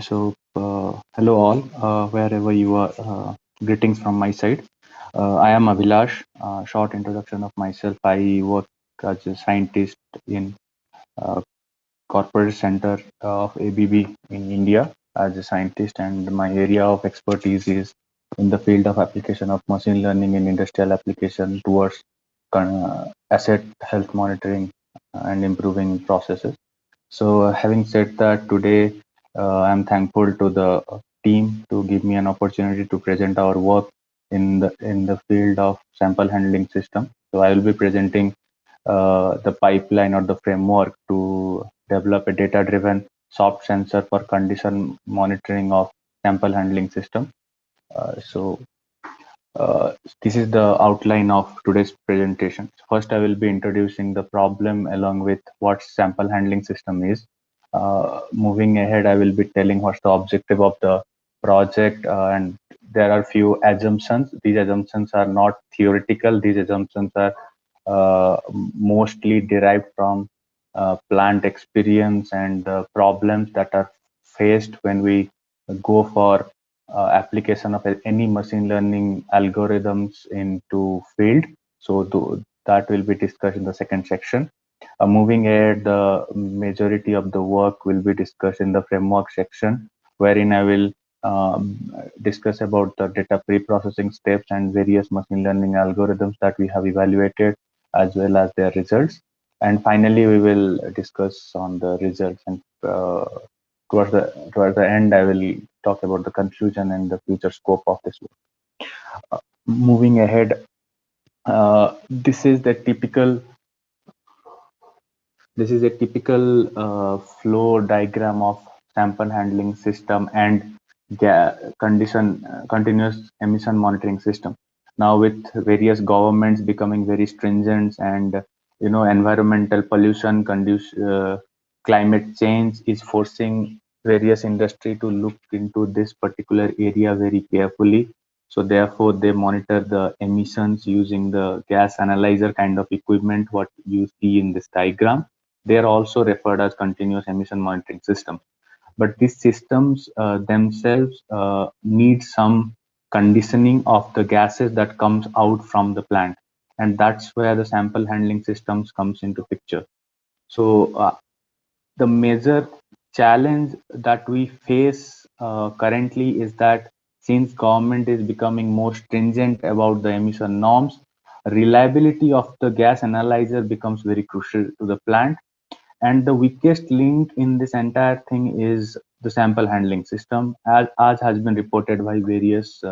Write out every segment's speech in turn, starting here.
Hello all, wherever you are. Greetings from my side. I am Abhilash. Short introduction of myself. I work as a scientist in uh, corporate center of ABB in India as a scientist, and my area of expertise is in the field of application of machine learning in industrial application towards asset health monitoring and improving processes. Having said that, today I'm thankful to the team to give me an opportunity to present our work in the field of sample handling system. So I will be presenting the pipeline or the framework to develop a data-driven soft sensor for condition monitoring of sample handling system. Uh, so uh, this is the outline of today's presentation. First, I will be introducing the problem along with what sample handling system is. Moving ahead, I will be telling what's the objective of the project, and there are few assumptions. These assumptions are not theoretical. These assumptions are mostly derived from plant experience and the problems that are faced when we go for application of any machine learning algorithms into field. That will be discussed in the second section. Moving ahead, the majority of the work will be discussed in the framework section, wherein I will discuss about the data pre-processing steps and various machine learning algorithms that we have evaluated, as well as their results. And finally, we will discuss on the results, and towards the end, I will talk about the conclusion and the future scope of this work. Moving ahead, this is a typical flow diagram of sample handling system and continuous emission monitoring system. Now, with various governments becoming very stringent, and environmental pollution, climate change is forcing various industry to look into this particular area very carefully. So therefore, they monitor the emissions using the gas analyzer kind of equipment, what you see in this diagram. They are also referred as continuous emission monitoring systems. But these systems themselves need some conditioning of the gases that comes out from the plant, and that's where the sample handling systems comes into picture. So the major challenge that we face currently is that since government is becoming more stringent about the emission norms, reliability of the gas analyzer becomes very crucial to the plant, and the weakest link in this entire thing is the sample handling system, as has been reported by various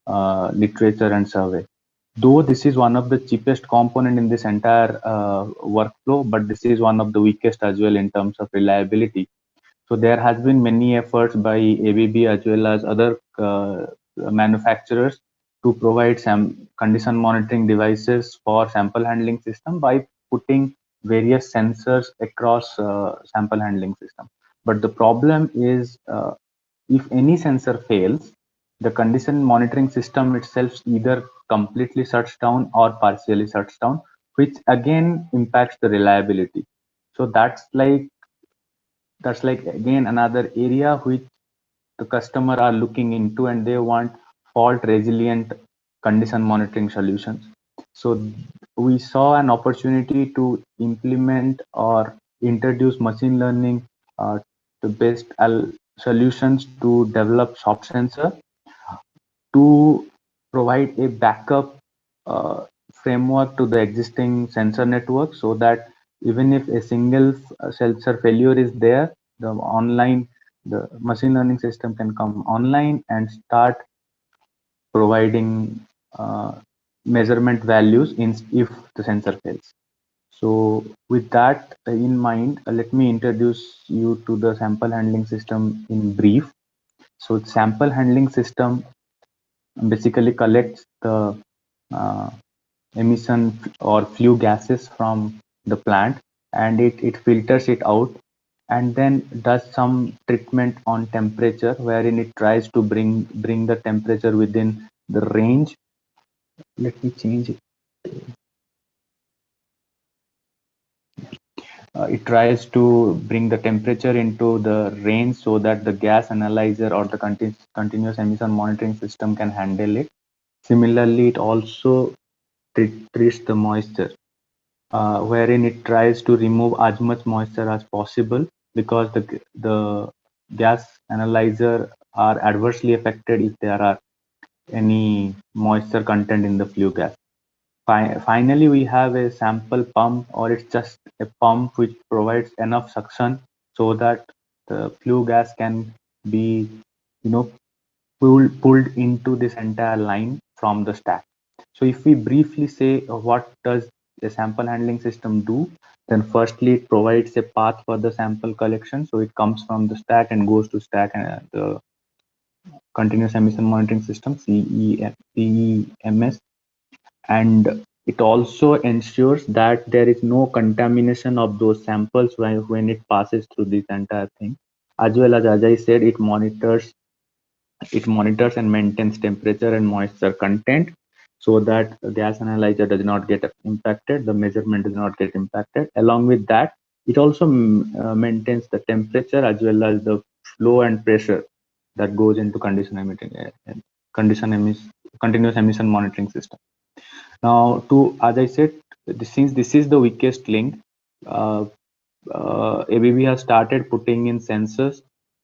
literature and survey. Though this is one of the cheapest component in this entire workflow, but this is one of the weakest as well in terms of reliability. So there has been many efforts by ABB as well as other manufacturers to provide some condition monitoring devices for sample handling system by putting various sensors across sample handling system. But the problem is, if any sensor fails, the condition monitoring system itself either completely shuts down or partially shuts down, which again impacts the reliability. So that's like again another area which the customer are looking into, and they want fault resilient condition monitoring solutions. So we saw an opportunity to implement or introduce machine learning uh, to best solutions to develop soft sensor to provide a backup uh, framework to the existing sensor network, so that even if a single sensor failure is there, the machine learning system can come online and start providing uh, measurement values if the sensor fails. So with that in mind, let me introduce you to the sample handling system in brief. So sample handling system basically collects the uh, emission or flue gases from the plant, and it filters it out and then does some treatment on temperature, wherein it tries to bring the temperature within the range. Let me change it. it tries to bring the temperature into the range so that the gas analyzer or the continuous emission monitoring system can handle it. Similarly, it also treats the moisture, wherein it tries to remove as much moisture as possible, because the gas analyzer are adversely affected if there are any moisture content in the flue gas. Finally, we have a sample pump, or it's just a pump which provides enough suction so that the flue gas can be, you know, pulled into this entire line from the stack. So if we briefly say what does a sample handling system do, then firstly it provides a path for the sample collection. So it comes from the stack and goes to stack and the continuous emission monitoring system, CEMS, and it also ensures that there is no contamination of those samples when it passes through this entire thing. As well as I said, it monitors and maintains temperature and moisture content so that the gas analyzer does not get impacted, the measurement does not get impacted. Along with that, it also maintains the temperature as well as the flow and pressure that goes into continuous emission monitoring system. Now, as I said, since this is the weakest link, uh, ABB has started putting in sensors.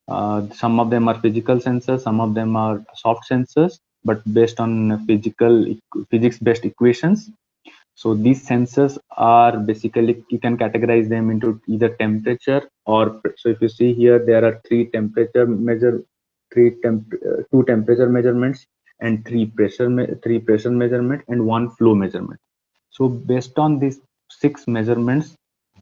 Some of them are physical sensors, some of them are soft sensors, but based on physics-based equations. So these sensors are basically, you can categorize them into either temperature or, so if you see here, there are two temperature measurements and three pressure measurement and one flow measurement. So based on these six measurements,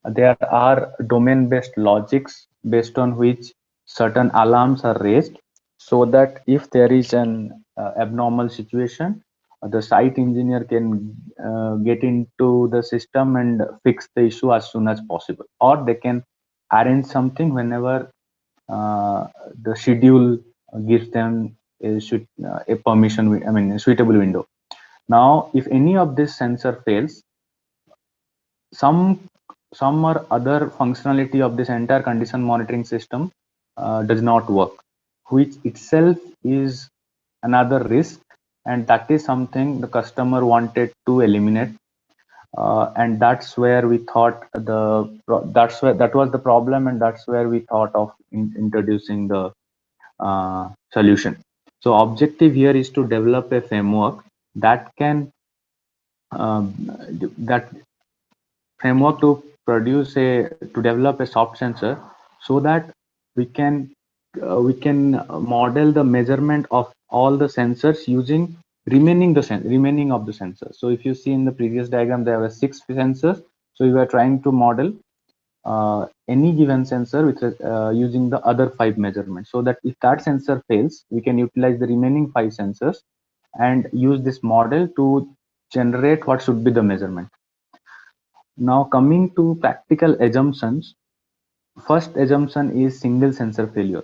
there are domain-based logics based on which certain alarms are raised, so that if there is an abnormal situation, the site engineer can get into the system and fix the issue as soon as possible, or they can arrange something whenever the schedule gives them a permission, I mean, a suitable window. Now, if any of this sensor fails, some some or other functionality of this entire condition monitoring system does not work, which itself is another risk, and that is something the customer wanted to eliminate. And that's where we thought that was the problem, and that's where we thought of introducing the solution. So objective here is to develop a framework that can um, that framework to develop a soft sensor, so that we can model the measurement of all the sensors using remaining of the sensors. So if you see in the previous diagram, there were six sensors. So we were trying to model any given sensor with using the other five measurements, so that if that sensor fails, we can utilize the remaining five sensors and use this model to generate what should be the measurement. Now, coming to practical assumptions, first assumption is single sensor failure.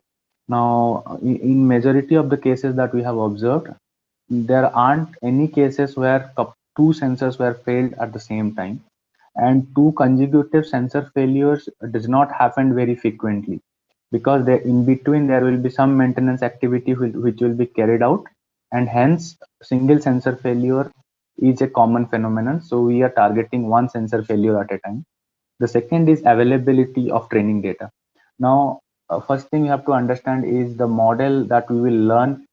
Now, in majority of the cases that we have observed, there aren't any cases where two sensors were failed at the same time, and two consecutive sensor failures does not happen very frequently, because in between there will be some maintenance activity which will be carried out, and hence single sensor failure is a common phenomenon. So we are targeting one sensor failure at a time. The second is availability of training data. Now, first thing you have to understand is the model that we will learn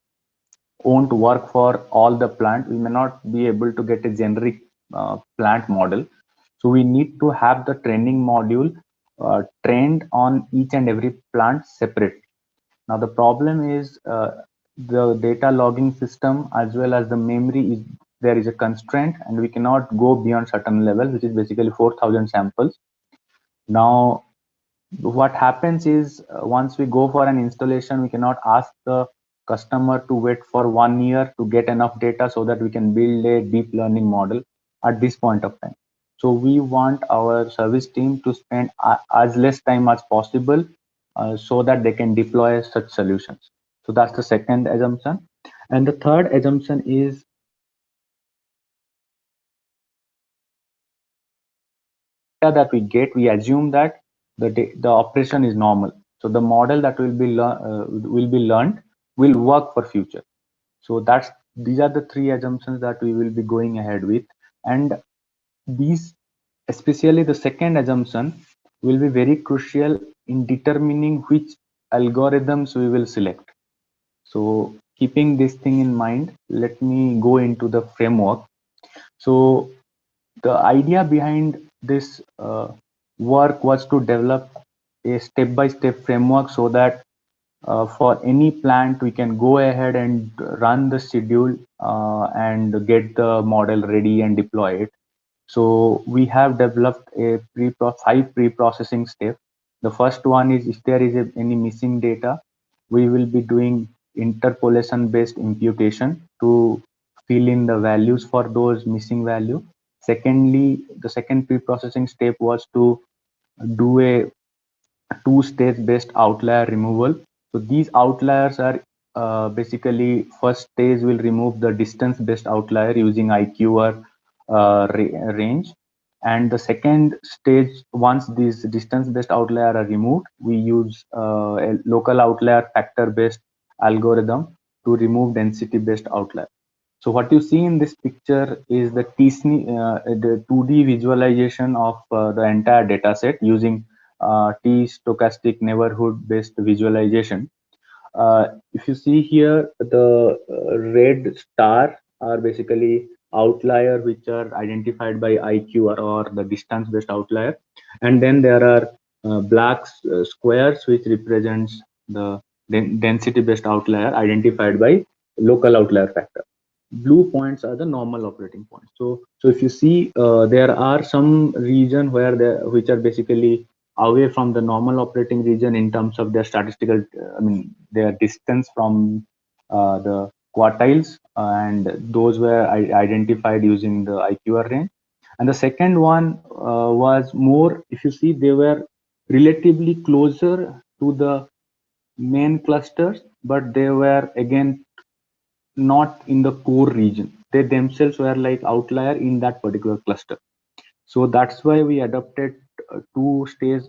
won't work for all the plant. We may not be able to get a generic plant model. So we need to have the training module trained on each and every plant separate. Now the problem is the data logging system as well as the memory is, there is a constraint, and we cannot go beyond certain level, which is basically 4,000 samples. Now what happens is, once we go for an installation, we cannot ask the customer to wait for 1 year to get enough data so that we can build a deep learning model at this point of time. So we want our service team to spend as less time as possible, so that they can deploy such solutions. So that's the second assumption. And the third assumption is, data that we get, we assume that the operation is normal. So the model that will be learned will work for future. So these are the three assumptions that we will be going ahead with, and these, especially the second assumption, will be very crucial in determining which algorithms we will select. So keeping this thing in mind, let me go into the framework. So the idea behind this work was to develop a step-by-step framework so that for any plant we can go ahead and run the schedule and get the model ready and deploy it. So we have developed a five pre-processing steps. The first one is, if there is any missing data, we will be doing interpolation based imputation to fill in the values for those missing value. Secondly, the second pre-processing step was to do a two-stage based outlier removal. So these outliers are basically, first stage will remove the distance based outlier using IQR range, and the second stage, once these distance based outlier are removed, we use a local outlier factor based algorithm to remove density based outlier. So what you see in this picture is the 2D visualization of the entire data set using T stochastic neighborhood based visualization. If you see here, the red star are basically outlier which are identified by IQR or the distance based outlier, and then there are black squares which represents the density based outlier identified by local outlier factor. Blue points are the normal operating points. So if you see, there are some region where which are basically away from the normal operating region in terms of their statistical, I mean, their distance from the quartiles, and those were identified using the IQR range. And the second one was more, if you see, they were relatively closer to the main clusters, but they were again not in the core region. They themselves were like outlier in that particular cluster. So that's why we adopted two-stage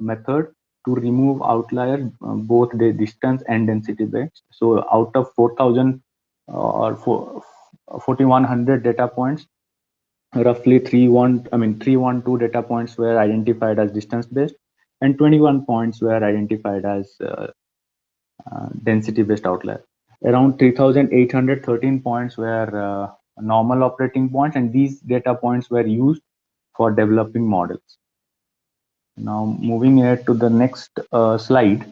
method to remove outliers, both the distance and density based. So out of 4,000 or 4,100 data points, roughly 312 data points were identified as distance based, and 21 points were identified as density based outlier. Around 3,813 points were normal operating points, and these data points were used for developing models. Now, moving ahead to the next slide,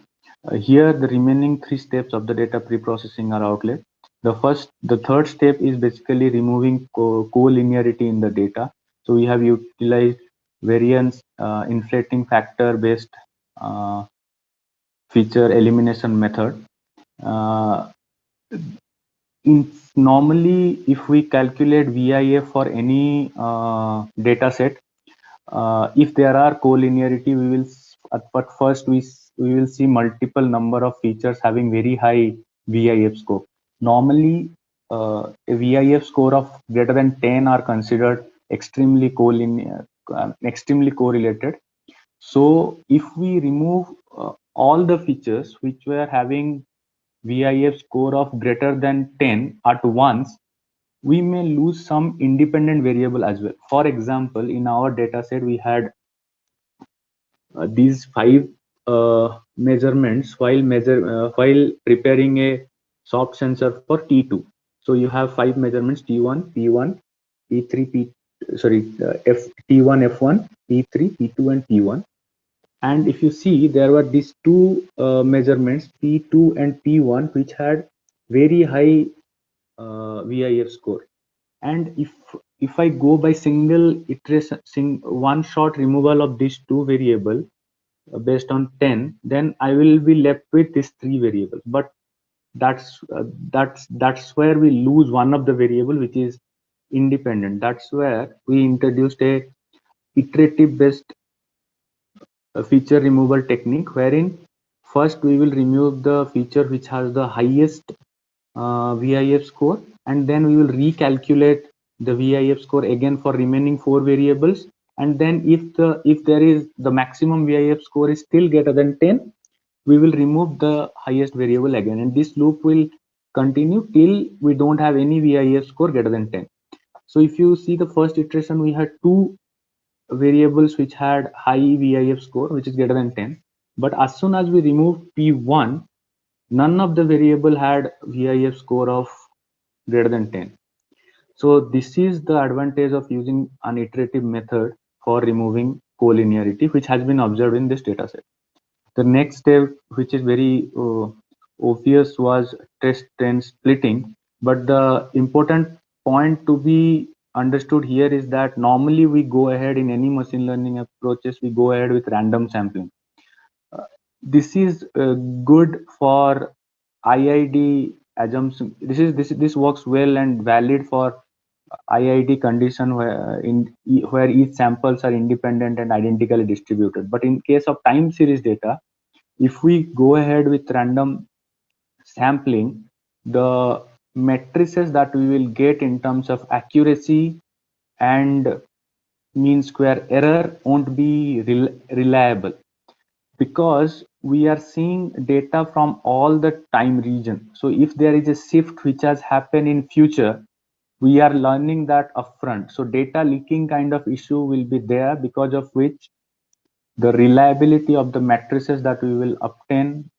here the remaining three steps of the data pre-processing are outlined. The third step is basically removing collinearity in the data. So we have utilized variance inflating factor based uh, feature elimination method. Uh, Normally, if we calculate VIF for any data set, if there are collinearity, we will but first we will see multiple number of features having very high VIF score. Normally, a VIF score of greater than 10 are considered extremely correlated. So if we remove all the features which were having VIF score of greater than 10 at once, we may lose some independent variable as well. For example, in our data set, we had these five measurements while preparing a soft sensor for T2. So you have five measurements: T1, P1, P3, T1, F1, P3, P2, and P1. And if you see, there were these two measurements, P2 and P1, which had very high VIF score. And if I go by single iteration, one shot removal of these two variable based on 10, then I will be left with these three variables. But that's where we lose one of the variable which is independent. That's where we introduced a iterative based feature removal technique, wherein first we will remove the feature which has the highest VIF score, and then we will recalculate the VIF score again for remaining four variables, and then if there is the maximum VIF score is still greater than 10, we will remove the highest variable again, and this loop will continue till we don't have any VIF score greater than 10. So if you see the first iteration, we had two variables which had high VIF score, which is greater than 10. But as soon as we remove P1, none of the variable had VIF score of greater than 10. So this is the advantage of using an iterative method for removing collinearity, which has been observed in this dataset. The next step, which is very obvious, was test trend splitting. But the important point to be understood here is that normally we go ahead in any machine learning approaches, we go ahead with random sampling. This is good for IID assumption. This works well and valid for IID condition where each samples are independent and identically distributed. But in case of time series data, if we go ahead with random sampling, the matrices that we will get in terms of accuracy and mean square error won't be reliable, because we are seeing data from all the time region. So if there is a shift which has happened in future, we are learning that upfront. So data leaking kind of issue will be there, because of which the reliability of the matrices that we will obtain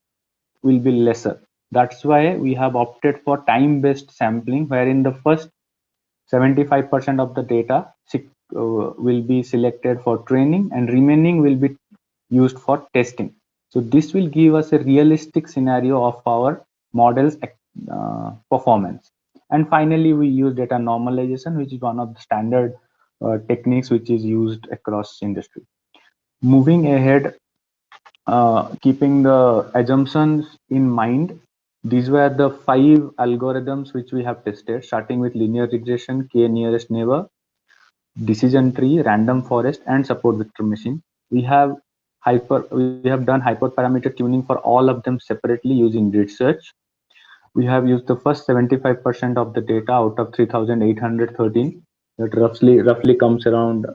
will be lesser. That's why we have opted for time-based sampling, wherein the first 75% of the data will be selected for training and remaining will be used for testing. So this will give us a realistic scenario of our model's performance. And finally, we use data normalization, which is one of the standard techniques which is used across industry. Moving ahead, keeping the assumptions in mind, these were the 5 algorithms which we have tested, starting with linear regression, k nearest neighbor, decision tree, random forest, and support vector machine. We have done hyperparameter tuning for all of them separately using grid search. We have used the first 75% of the data out of 3,813. That roughly comes around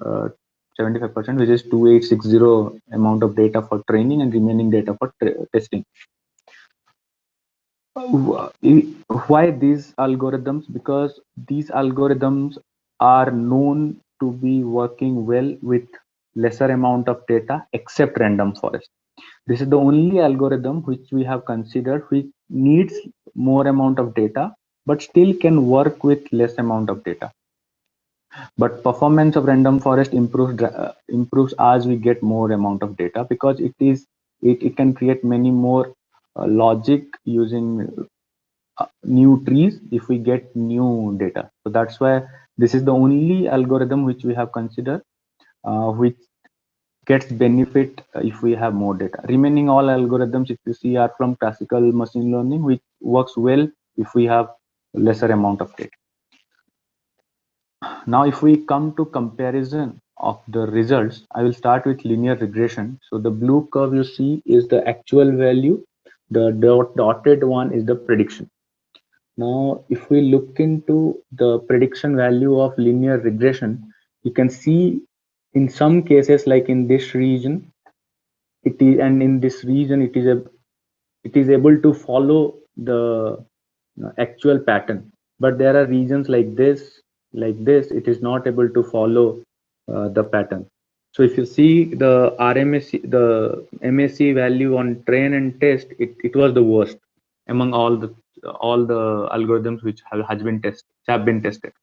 75%, which is 2860 amount of data for training and remaining data for testing. Why these algorithms? Because these algorithms are known to be working well with lesser amount of data except random forest. This is the only algorithm which we have considered which needs more amount of data but still can work with less amount of data. But performance of random forest improves as we get more amount of data, because it can create many more logic using new trees if we get new data. So that's why this is the only algorithm which we have considered which gets benefit if we have more data. Remaining all algorithms, if you see, are from classical machine learning, which works well if we have lesser amount of data. Now, if we come to comparison of the results, I will start with linear regression. So the blue curve you see is the actual value. The dotted one is the prediction. Now, if we look into the prediction value of linear regression, you can see in some cases, like in this region, and in this region, it is able to follow the actual pattern. But there are regions like this, it is not able to follow the pattern. So if you see the RMSE, the MSE value on train and test, it was the worst among all the algorithms which have been tested.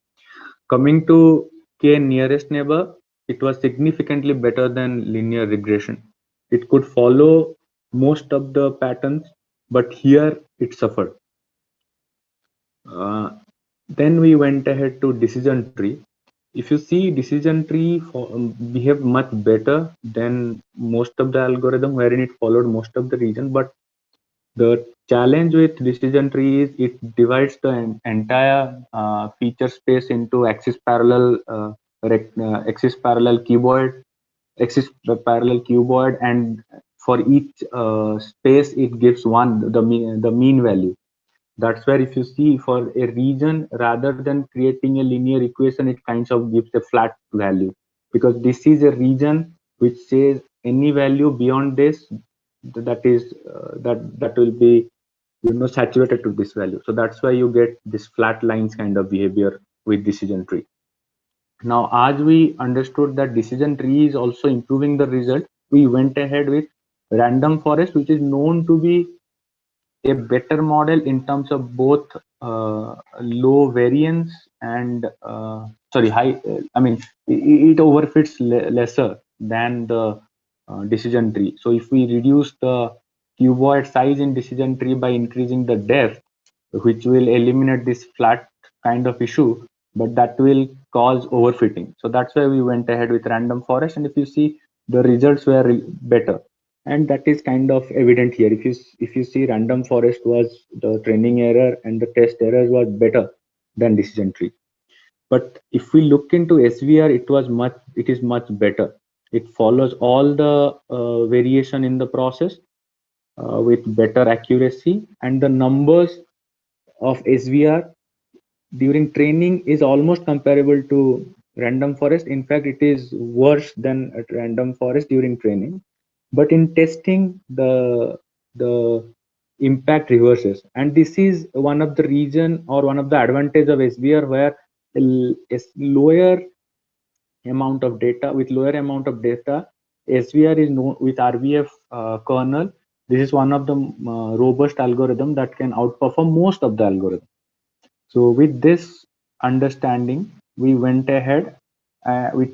Coming to K nearest neighbor, it was significantly better than linear regression. It could follow most of the patterns, but here it suffered. Then we went ahead to decision tree. If you see, decision tree behaved much better than most of the algorithm, wherein it followed most of the region. But the challenge with decision tree is it divides the entire feature space into axis parallel cuboid, and for each space it gives the mean value. That's where, if you see, for a region, rather than creating a linear equation, it kinds of gives a flat value. because this is a region which says any value beyond this, that is that will be saturated to this value. So that's why you get this flat lines kind of behavior with decision tree. Now, as we understood that decision tree is also improving the result, we went ahead with random forest, which is known to be a better model in terms of both low variance and sorry high I mean it overfits lesser than the decision tree. So if we reduce the cuboid size in decision tree by increasing the depth, which will eliminate this flat kind of issue, but that will cause overfitting. So that's why we went ahead with random forest, and if you see, the results were better, and that is kind of evident here. If you see, random forest was the training error and the test errors was better than decision tree. But if we look into SVR, it is much better. It follows all the variation in the process with better accuracy, and the numbers of SVR during training is almost comparable to random forest. In fact, it is worse than at random forest during training. But in testing, the impact reverses, and this is one of the reason or one of the advantage of SVR, where lower amount of data with lower amount of data, SVR is known with RVF kernel. This is one of the robust algorithm that can outperform most of the algorithm. So with this understanding, we went ahead.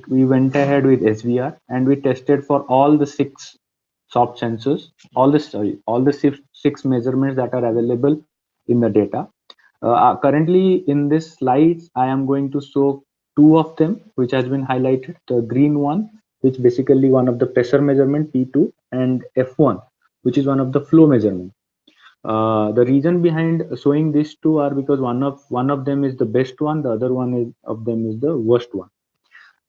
We went ahead with SVR, and we tested for all the six soft sensors, all the six measurements that are available in the data. Currently, in this slides, I am going to show two of them, which has been highlighted. The green one, which basically one of the pressure measurement P2, and F1, which is one of the flow measurement. The reason behind showing these two are because one of them is the best one, the other one of them is the worst one.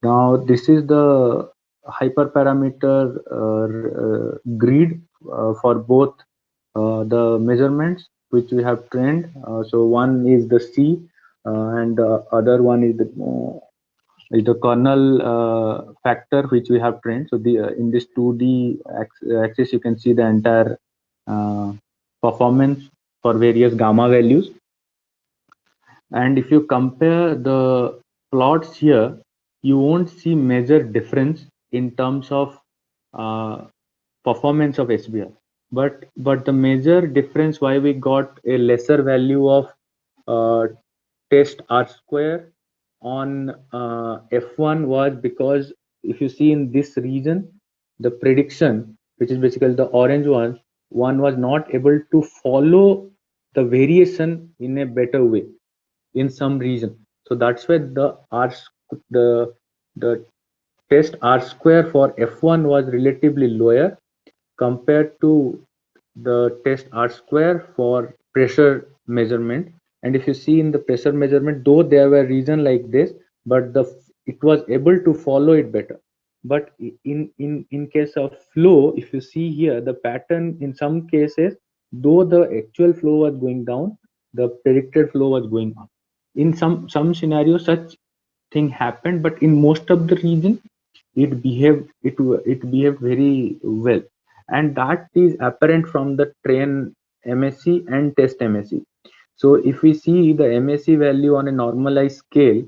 Now this is the hyperparameter grid for both the measurements which we have trained. So one is the C, and the other one is the kernel factor which we have trained. So the in this 2D axis you can see the entire uh, performance for various gamma values. And if you compare the plots here, you won't see major difference in terms of uh, performance of SBR. But the major difference why we got a lesser value of uh, test R square on F1 was because if you see in this region, the prediction, which is basically the orange one was not able to follow the variation in a better way in some region. So that's why the test R square for F1 was relatively lower compared to the test R square for pressure measurement. And if you see in the pressure measurement, though there were region like this, but it was able to follow it better. But in case of flow, if you see here, the pattern in some cases, though the actual flow was going down, the predicted flow was going up. In some scenarios, such thing happened, but in most of the region, it behaved very well, and that is apparent from the train MSE and test MSE. So if we see the MSE value on a normalized scale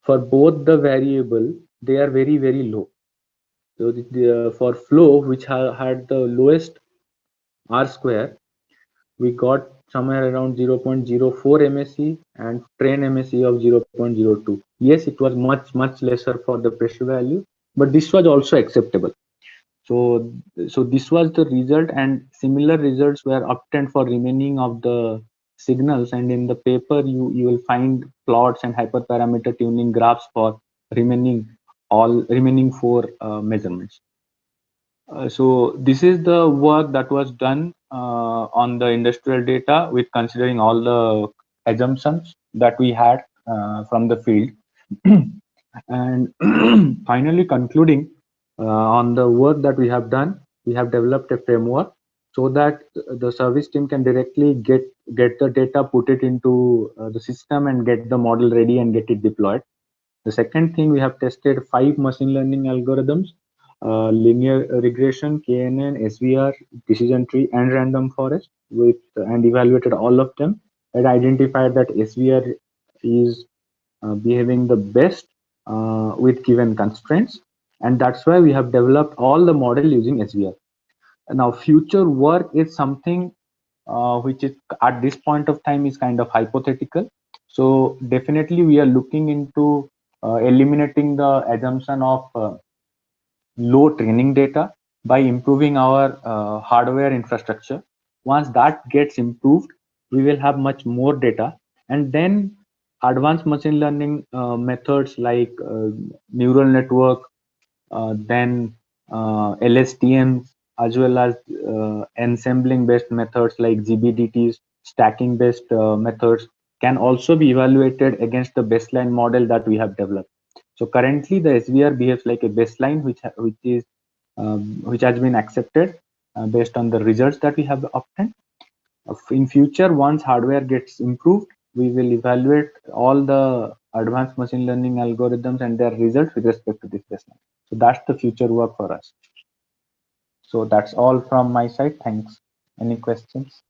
for both the variable, they are very low. So for flow, which had the lowest R square, we got somewhere around 0.04 MSE and train MSE of 0.02. Yes, it was much lesser for the pressure value, but this was also acceptable. So this was the result, and similar results were obtained for remaining of the signals. And in the paper, you will find plots and hyperparameter tuning graphs for remaining four measurements. So this is the work that was done on the industrial data with considering all the assumptions that we had from the field. And finally concluding on the work that we have done, we have developed a framework so that the service team can directly get the data, put it into the system, and get the model ready and get it deployed. The second thing, we have tested 5 machine learning algorithms: linear regression, KNN, SVR, decision tree, and random forest, with and evaluated all of them, and identified that SVR is behaving the best with given constraints, and that's why we have developed all the model using SVR. Now, future work is something which is at this point of time is kind of hypothetical. So definitely we are looking into eliminating the assumption of low training data by improving our hardware infrastructure. Once that gets improved, we will have much more data, and then advanced machine learning methods like neural network, then LSTMs, as well as ensembling based methods like GBDTs, stacking based methods can also be evaluated against the baseline model that we have developed. So currently the SVR behaves like a baseline which has been accepted based on the results that we have obtained. In future, once hardware gets improved, we will evaluate all the advanced machine learning algorithms and their results with respect to this baseline. So that's the future work for us. So that's all from my side. Thanks. Any questions?